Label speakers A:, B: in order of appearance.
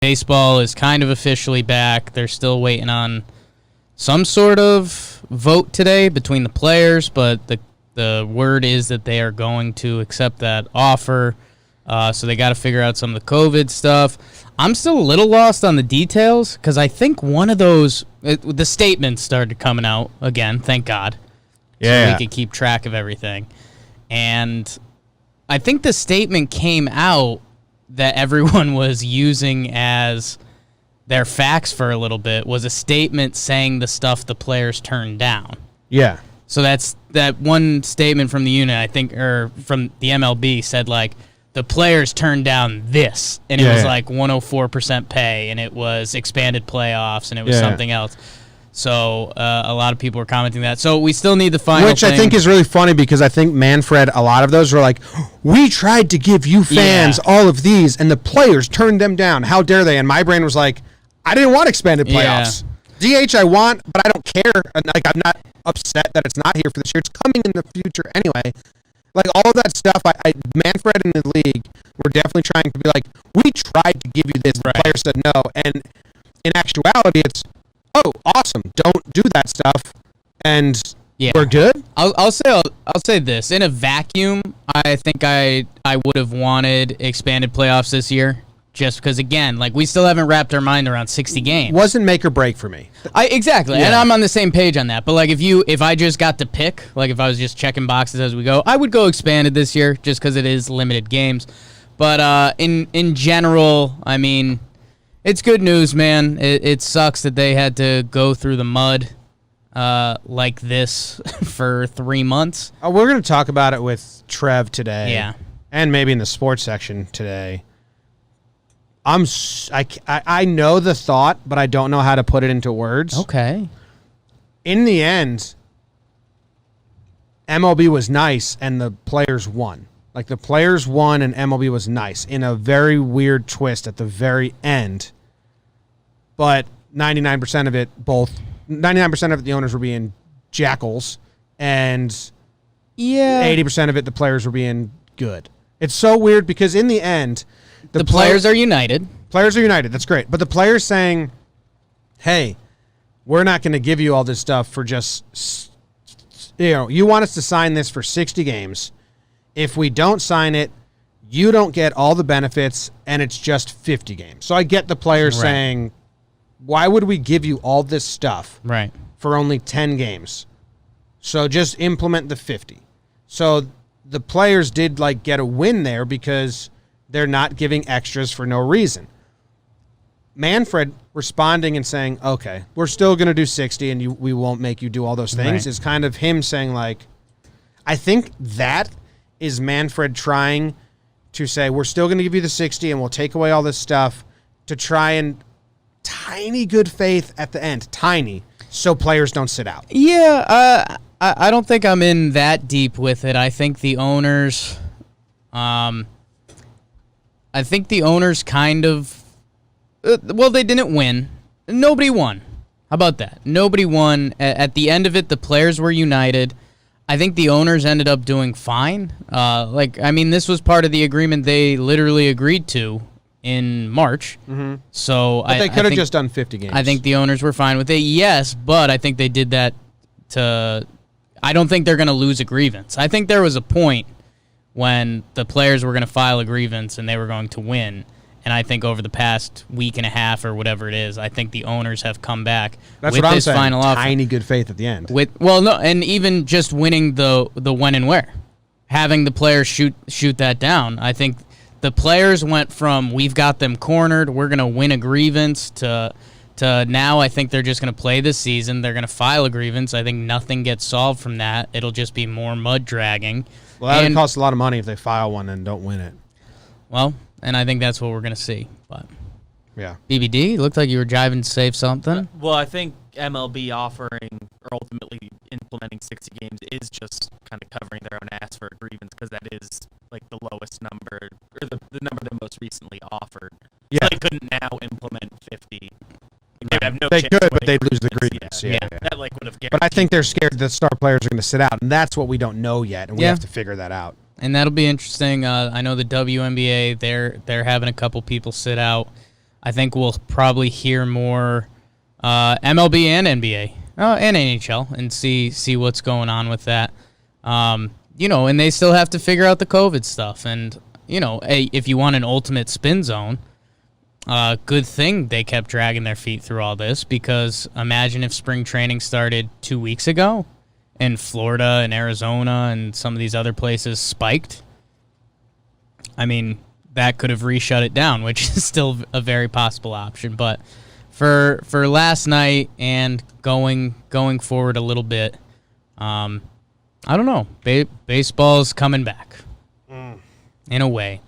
A: baseball is kind of officially back. They're still waiting on some sort of vote today between the players, but the word is that they are going to accept that offer. So they got to figure out some of the COVID stuff. I'm still a little lost on the details because I think one of those, the statements started coming out again, thank God.
B: Yeah.
A: So we could keep track of everything. And I think the statement came out that everyone was using as their facts for a little bit was a statement saying the stuff the players turned down.
B: Yeah.
A: So that's that one statement from the unit, I think, or from the MLB said, like, the players turned down this, and it was like 104% pay, and it was expanded playoffs, and it was something else. So a lot of people were commenting that. So we still need the final
B: Which I think is really funny because I think Manfred, a lot of those were like, we tried to give you fans all of these, and the players turned them down. How dare they? And my brain was like, I didn't want expanded playoffs. DH I want, but I don't care. And like, I'm not upset that it's not here for this year. It's coming in the future anyway. Like, all of that stuff, Manfred and the league were definitely trying to be like, we tried to give you this. The players said no. And in actuality, it's, oh, awesome. Don't do that stuff. And we're good.
A: I'll say this. In a vacuum, I think I would have wanted expanded playoffs this year. Just because, again, like, we still haven't wrapped our mind around 60 games.
B: Wasn't make or break for me.
A: Exactly, and I'm on the same page on that. But, like, if I just got to pick, like, if I was just checking boxes as we go, I would go expanded this year just because it is limited games. But in general, I mean, it's good news, man. It sucks that they had to go through the mud like this for 3 months.
B: We're going to talk about it with Trev today.
A: Yeah.
B: And maybe in the sports section today. I know the thought, but I don't know how to put it into words.
A: Okay.
B: In the end, MLB was nice and the players won. Like, the players won and MLB was nice in a very weird twist at the very end. But 99% of it, 99% of it, the owners were being jackals, and 80% of it, the players were being good. It's so weird because in the end,
A: the players are united.
B: Players are united. That's great. But the players saying, hey, we're not going to give you all this stuff for just, you want us to sign this for 60 games. If we don't sign it, you don't get all the benefits, and it's just 50 games. So I get the players saying, why would we give you all this stuff for only 10 games? So just implement the 50. So the players did, like, get a win there because they're not giving extras for no reason. Manfred responding and saying, okay, we're still going to do 60 and we won't make you do all those things is kind of him saying, like, I think that is Manfred trying to say, we're still going to give you the 60 and we'll take away all this stuff to try and tiny good faith at the end. Tiny. So players don't sit out.
A: Yeah. I don't think I'm in that deep with it. I think the owners... I think the owners kind of, they didn't win. Nobody won. How about that? Nobody won. At the end of it, the players were united. I think the owners ended up doing fine. This was part of the agreement they literally agreed to in March. Mm-hmm. So
B: but they could have just done 50 games.
A: I think the owners were fine with it. Yes, but I think they did that to, I don't think they're going to lose a grievance. I think there was a point when the players were going to file a grievance and they were going to win. And I think over the past week and a half or whatever it is, I think the owners have come back with this final offer.
B: Tiny good faith at the end.
A: And even just winning the when and where. Having the players shoot that down. I think the players went from, we've got them cornered, we're going to win a grievance, to now I think they're just going to play this season. They're going to file a grievance. I think nothing gets solved from that. It'll just be more mud dragging.
B: Well, that would cost a lot of money if they file one and don't win it.
A: Well, and I think that's what we're going to see. But
B: yeah.
A: BBD, looked like you were driving to save something.
C: Well, I think MLB offering or ultimately implementing 60 games is just kind of covering their own ass for a grievance because that is like the lowest number or the number they most recently offered.
B: Yeah.
C: So they couldn't now implement 50. They would have no
B: They
C: chance
B: could,
C: of
B: but they'd
C: winning
B: lose the
C: grievance.
B: grievance. Yeah.
C: That would have guaranteed.
B: But I think they're scared that star players are going to sit out, and that's what we don't know yet, and we have to figure that out.
A: And that'll be interesting. I know the WNBA, they're having a couple people sit out. I think we'll probably hear more MLB and NBA and NHL and see what's going on with that. And they still have to figure out the COVID stuff. And, if you want an ultimate spin zone, good thing they kept dragging their feet through all this, because imagine if spring training started 2 weeks ago and Florida and Arizona and some of these other places spiked. I mean, that could have reshut it down, which is still a very possible option. But for last night and going forward a little bit, I don't know. Baseball's coming back in a way.